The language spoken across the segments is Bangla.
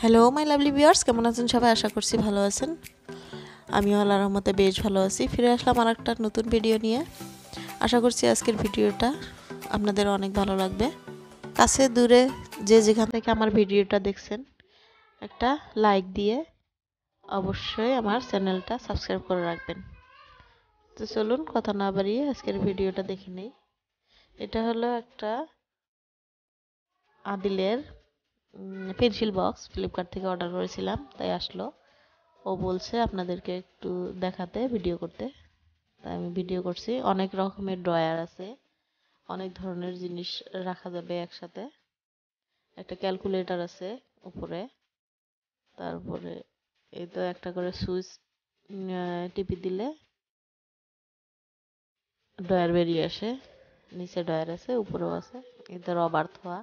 হ্যালো মাই লাভলি ভিউয়ার্স, কেমন আছেন সবাই? আশা করছি ভালো আছেন। আমিও আল্লাহর রহমতে বেশ ভালো আছি। ফিরে আসলাম আর একটা নতুন ভিডিও নিয়ে। আশা করছি আজকের ভিডিওটা আপনাদের অনেক ভালো লাগবে। কাছে দূরে যে যেখান থেকে আমার ভিডিওটা দেখছেন, একটা লাইক দিয়ে অবশ্যই আমার চ্যানেলটা সাবস্ক্রাইব করে রাখবেন। তো চলুন কথা না বাড়িয়ে আজকের ভিডিওটা দেখে নেই। এটা হলো একটা আদিলের পেন্সিল বক্স, ফ্লিপকার্ট থেকে অর্ডার করেছিলাম, তাই আসলো। ও বলছে আপনাদেরকে একটু দেখাতে, ভিডিও করতে, তাই আমি ভিডিও করছি। অনেক রকমের ড্রয়ার আছে, অনেক ধরনের জিনিস রাখা যাবে একসাথে। একটা ক্যালকুলেটর আছে উপরে, তারপরে এই তো একটা করে সুইচ টিপি দিলে ড্রয়ার বেরিয়ে আসে। নিচে ড্রয়ার আছে, উপরেও আছে। এতে রবার থোয়া,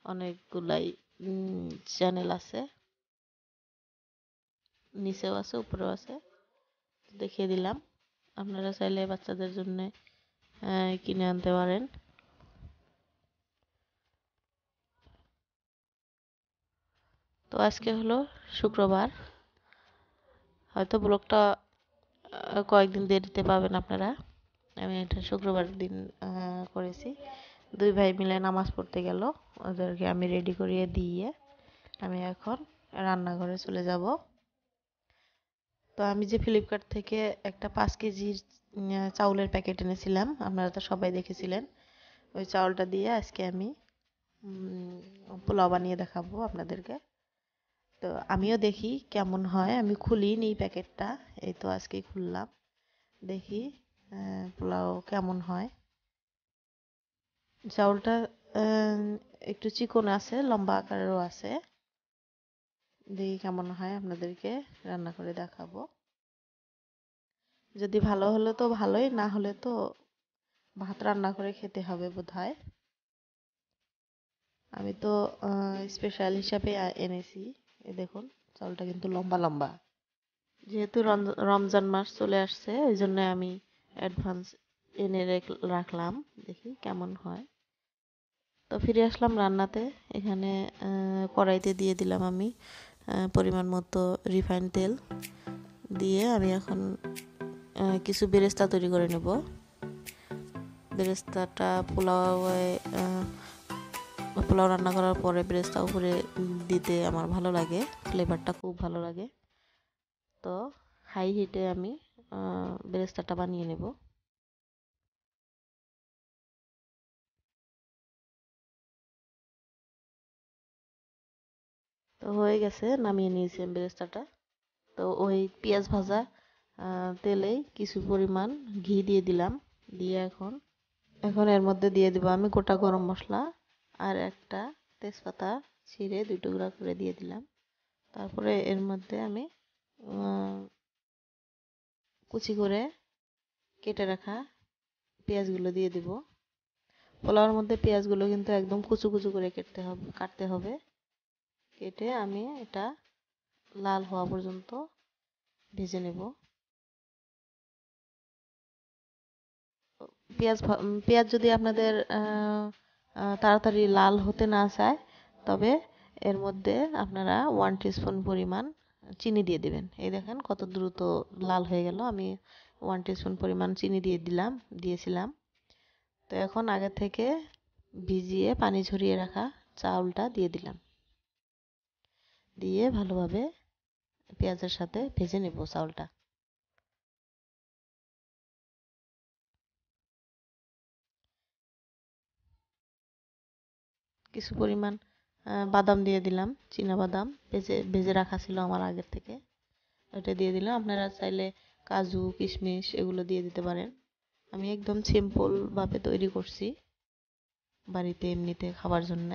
অনেকগুলাই চ্যানেল আছে, নিচেও আছে উপরেও আছে। দেখিয়ে দিলাম, আপনারা চাইলে বাচ্চাদের জন্য কিনে আনতে পারেন। তো আজকে হলো শুক্রবার, হয়তো ব্লগটা কয়েকদিন দেরিতে পাবেন আপনারা। আমি এটা শুক্রবার দিন করেছি। দুই ভাই মিলে নামাজ পড়তে গেল, ওদেরকে আমি রেডি করিয়ে দিয়ে আমি এখন রান্নাঘরে চলে যাব। তো আমি যে ফ্লিপকার্ট থেকে একটা 5 কেজির চাউলের প্যাকেট এনেছিলাম, আপনারা তো সবাই দেখেছিলেন। ওই চাউলটা দিয়ে আজকে আমি পোলাও বানিয়ে দেখাবো আপনাদেরকে। তো আমিও দেখি কেমন হয়। আমি খুলিনি এই প্যাকেটটা, এই তো আজকেই খুললাম। দেখি পোলাও কেমন হয়। চাউলটা একটু চিকন আছে, লম্বা আকারেরও আছে। দেখি কেমন হয়, আপনাদেরকে রান্না করে দেখাবো। যদি ভালো হলে তো ভালোই, না হলে তো ভাত রান্না করে খেতে হবে বোধহয়। আমি তো স্পেশাল হিসাবে এনেছি। এই দেখুন, চাউলটা কিন্তু লম্বা লম্বা। যেহেতু রমজান মাস চলে আসছে, ওই জন্য আমি অ্যাডভান্স এনে রাখলাম। দেখি কেমন হয়। তো ফিরে আসলাম রান্নাতে। এখানে কড়াইতে দিয়ে দিলাম আমি পরিমাণ মতো রিফাইন তেল। দিয়ে আমি এখন কিছু বেরেস্তা তৈরি করে নেব। বেরেস্তাটা পোলাও রান্না করার পরে বেরেস্তা উপরে দিতে আমার ভালো লাগে, ফ্লেভারটা খুব ভালো লাগে। তো হাই হিটে আমি বেরেস্তাটা বানিয়ে নেব। তো হয়ে গেছে, নামিয়ে নিয়েছি আমি বেরেস্তাটা। তো ওই পেঁয়াজ ভাজা তেলেই কিছু পরিমাণ ঘি দিয়ে দিলাম। দিয়ে এখন এখন এর মধ্যে দিয়ে দিব আমি গোটা গরম মশলা আর একটা তেজপাতা ছিঁড়ে 2 টুকরা করে দিয়ে দিলাম। তারপরে এর মধ্যে আমি কুচি করে কেটে রাখা পেঁয়াজগুলো দিয়ে দিব। পোলাওর মধ্যে পেঁয়াজগুলো কিন্তু একদম কুচু কুচু করে কাটতে হবে। কেটে আমি এটা লাল হওয়া পর্যন্ত ভেজে নেব। পেঁয়াজ যদি আপনাদের তাড়াতাড়ি লাল হতে না চায়, তবে এর মধ্যে আপনারা 1 টিস্পুন পরিমাণ চিনি দিয়ে দিবেন। এই দেখেন কত দ্রুত লাল হয়ে গেল। আমি 1 টিস্পুন পরিমাণ চিনি দিয়েছিলাম। তো এখন আগে থেকে ভিজিয়ে পানি ঝরিয়ে রাখা চাউলটা দিয়ে দিলাম। দিয়ে ভালোভাবে পেঁয়াজের সাথে ভেজে নেব চাউলটা। কিছু পরিমাণ বাদাম দিয়ে দিলাম, চীনা বাদাম ভেজে ভেজে রাখা ছিল আমার আগের থেকে, ওটা দিয়ে দিলাম। আপনারা চাইলে কাজু কিশমিশ এগুলো দিয়ে দিতে পারেন। আমি একদম সিম্পল ভাবে তৈরি করছি বাড়িতে এমনিতে খাবার জন্য।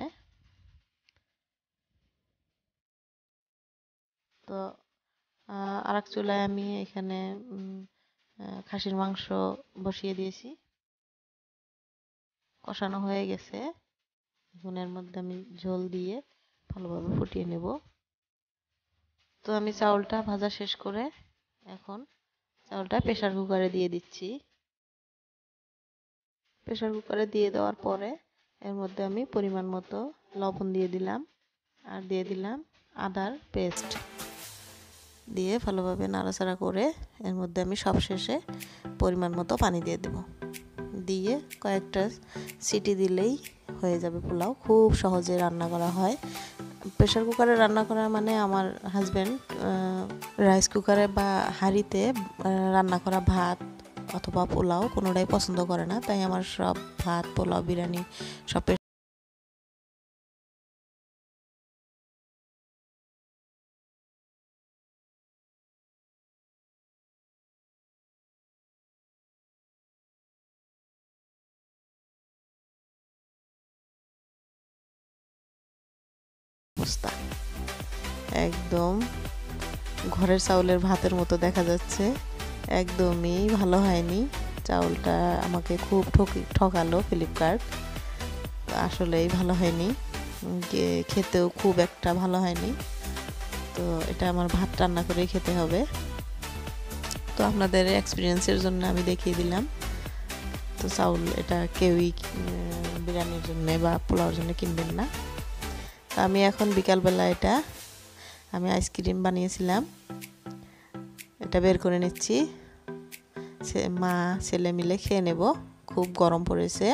তো আরেক চুলায় আমি এখানে খাসির মাংস বসিয়ে দিয়েছি, কষানো হয়ে গেছে। এখন এর মধ্যে আমি ঝোল দিয়ে ভালোভাবে ফুটিয়ে নেব। তো আমি চাউলটা ভাজা শেষ করে এখন চাউলটা প্রেসার কুকারে দিয়ে দিচ্ছি। প্রেসার কুকারে দিয়ে দেওয়ার পরে এর মধ্যে আমি পরিমাণ মতো লবণ দিয়ে দিলাম। আর দিয়ে দিলাম আদার পেস্ট, দিয়ে ভালোভাবে নাড়াচাড়া করে এর মধ্যে আমি সবশেষে পরিমাণ মতো পানি দিয়ে দেব। দিয়ে কয়েকটা সিটি দিলেই হয়ে যাবে পোলাও। খুব সহজে রান্না করা হয়। প্রেশার কুকারে রান্না করা মানে আমার হাজব্যান্ড রাইস কুকারে বা হাঁড়িতে রান্না করা ভাত অথবা পোলাও কোনোটাই পছন্দ করে না, তাই আমার সব ভাত, পোলাও, বিরিয়ানি সব অবস্থা একদম ঘরের চাউলের ভাতের মতো দেখা যাচ্ছে। একদমই ভালো হয়নি। চাউলটা আমাকে খুব ঠকালো ফ্লিপকার্ট। আসলেই ভালো হয়নি, খেতেও খুব একটা ভালো হয়নি। তো এটা আমার ভাত রান্না করে খেতে হবে। তো আপনাদের এক্সপিরিয়েন্সের জন্য আমি দেখিয়ে দিলাম। তো চাউল এটা কেউই বিরিয়ানির জন্য বা পোলাওর জন্য কিনবেন না। তো আমি এখন বিকালবেলা আমি আইসক্রিম বানিয়েছিলাম, এটা বের করে নিচ্ছি। মা ছেলে মিলে খেয়ে নেব, খুব গরম পড়েছে।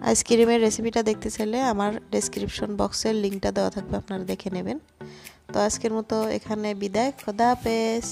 আইসক্রিমের রেসিপিটা দেখতে চাইলে আমার ডেসক্রিপশন বক্সের লিঙ্কটা দেওয়া থাকবে, আপনারা দেখে নেবেন। তো আজকের মতো এখানে বিদায়, খোদা হাফেজ।